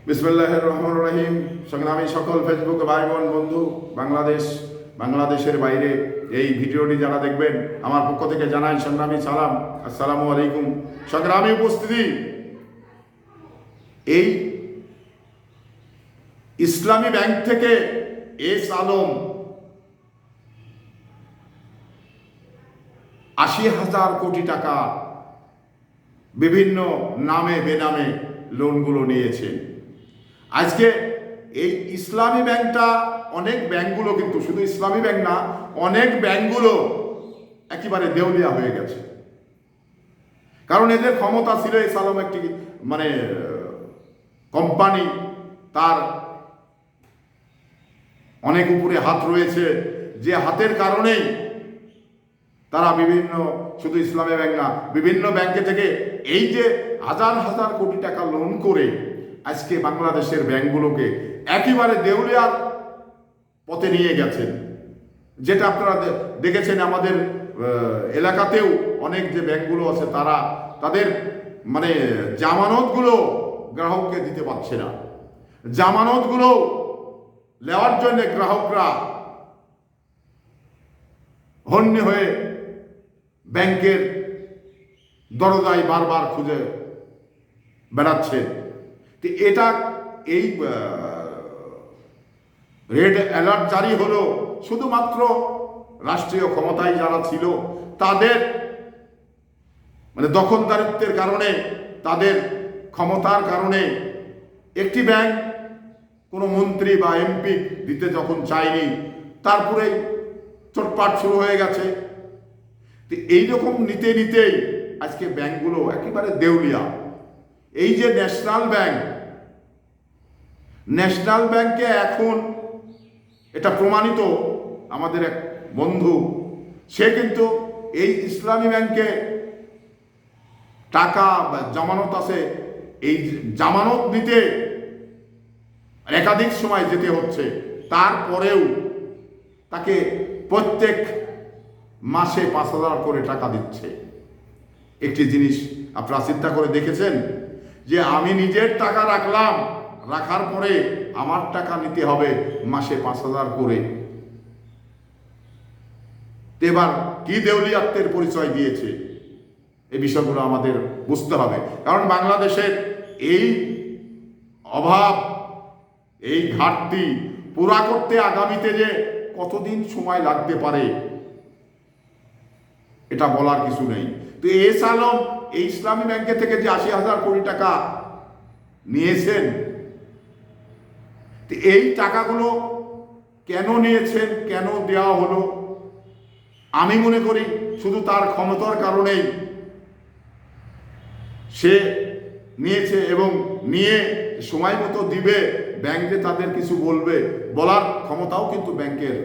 বিসমিল্লাহির রহমানির রহিম। সংগ্রামী সকল ফেসবুক ভাই বোন বন্ধু, বাংলাদেশের বাইরে এই ভিডিওটি যারা দেখবেন, আমার পক্ষ থেকে জানাই সংগ্রামী সালাম, আসসালামু আলাইকুম। সংগ্রামী উপস্থিতি, এই ইসলামী ব্যাংক থেকে এস আলম ৮০,০০০ কোটি টাকা বিভিন্ন নামে বেনামে লোনগুলো নিয়েছেন। আজকে এই ইসলামী ব্যাংকটা, অনেক ব্যাংকগুলো, কিন্তু শুধু ইসলামী ব্যাংক না, অনেক ব্যাংকগুলো একেবারে দেউলিয়া হয়ে গেছে। কারণ এদের ক্ষমতা ছিল, এস আলম একটি কোম্পানি, তার অনেক উপরে হাত রয়েছে, যে হাতের কারণেই তারা শুধু ইসলামী ব্যাংক না, বিভিন্ন ব্যাংকে থেকে এই যে হাজার হাজার কোটি টাকা লোন করে আজকে বাংলাদেশের ব্যাংকগুলোকে একেবারে দেউলিয়ার পথে নিয়ে গেছেন। যেটা আপনারা দেখেছেন, আমাদের এলাকাতেও অনেক যে ব্যাংকগুলো আছে, তারা তাদের জামানতগুলো গ্রাহককে দিতে পারছে না। জামানতগুলো নেওয়ার জন্য গ্রাহকরা হন্যে হয়ে ব্যাংকের দরজায় বারবার খুঁজে বেড়াচ্ছে। এটা এই রেড অ্যালার্ট জারি হলো শুধুমাত্র রাষ্ট্রীয় ক্ষমতায় যারা ছিল তাদের দখলদারিত্বের কারণে, তাদের ক্ষমতার কারণে। একটি ব্যাংক কোনো মন্ত্রী বা এমপি দিতে যখন চায়নি, তারপরেই চটপাট শুরু হয়ে গেছে। এইরকম নিতে নিতেই আজকে ব্যাংকগুলো একেবারে দেউলিয়া। এই যে ন্যাশনাল ব্যাংকে এখন এটা প্রমাণিত, আমাদের এক বন্ধু, সে কিন্তু এই ইসলামী ব্যাংকে টাকা জামানত আছে, এই জামানত নিতে একাধিক সময় যেতে হচ্ছে। তারপরেও তাকে প্রত্যেক মাসে ৫,০০০ করে টাকা দিচ্ছে। একটি জিনিস আপনারা চিন্তা করে দেখেছেন যে আমি নিজের টাকা রাখলাম, রাখার পরে আমার টাকা নিতে হবে মাসে ৫,০০০ করে। এবার কি দেউলিয়াত্বের পরিচয় দিয়েছে, এই বিষয়গুলো আমাদের বুঝতে হবে। কারণ বাংলাদেশের এই অভাব, এই ঘাটতি পুরা করতে আগামীতে যে কতদিন সময় লাগতে পারে এটা বলার কিছু নেই। তো এস আলম এই ইসলামী ব্যাংকে থেকে যে ৮০,০০০ কোটি টাকা নিয়েছেন, এই টাকাগুলো কেন নিয়েছেন, কেন দেওয়া হলো, আমি মনে করি শুধু তার ক্ষমতার কারণেই সে নিয়েছে, এবং নিয়ে সময় মতো দিবে। ব্যাংক যে তাদের কিছু বলার ক্ষমতাও কিন্তু ব্যাংকের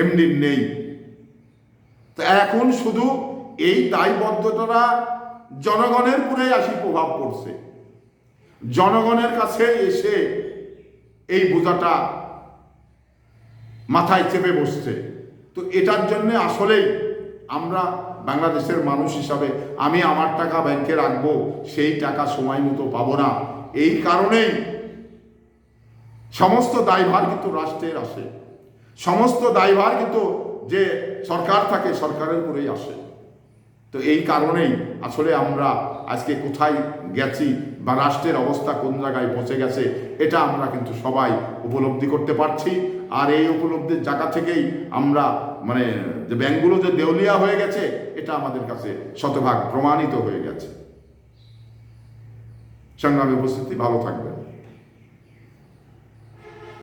এমডির নেই। তো এখন শুধু এই দায়বদ্ধতাটা জনগণের উপরেই প্রভাব পড়ছে, জনগণের কাছে এসে এই বোঝাটা মাথায় চেপে বসছে। তো এটার জন্য আসলেই আমরা বাংলাদেশের মানুষ হিসাবে, আমি আমার টাকা ব্যাংকে রাখবো, সেই টাকা সময় মতো পাবো না। এই কারণেই সমস্ত দায়ভার কিন্তু রাষ্ট্রের আসে, সমস্ত দায়ভার কিন্তু যে সরকার থাকে, সরকারের উপরেই আসে। তো এই কারণেই আসলে আমরা আজকে কোথায় গেছি বা রাষ্ট্রের অবস্থা কোন জায়গায় পৌঁছে গেছে, এটা আমরা কিন্তু সবাই উপলব্ধি করতে পারছি। আর এই উপলব্ধির জায়গা থেকেই আমরা যে ব্যাংকগুলো যে দেউলিয়া হয়ে গেছে, এটা আমাদের কাছে শতভাগ প্রমাণিত হয়ে গেছে। সংগ্রামী উপস্থিতি, ভালো থাকবেন।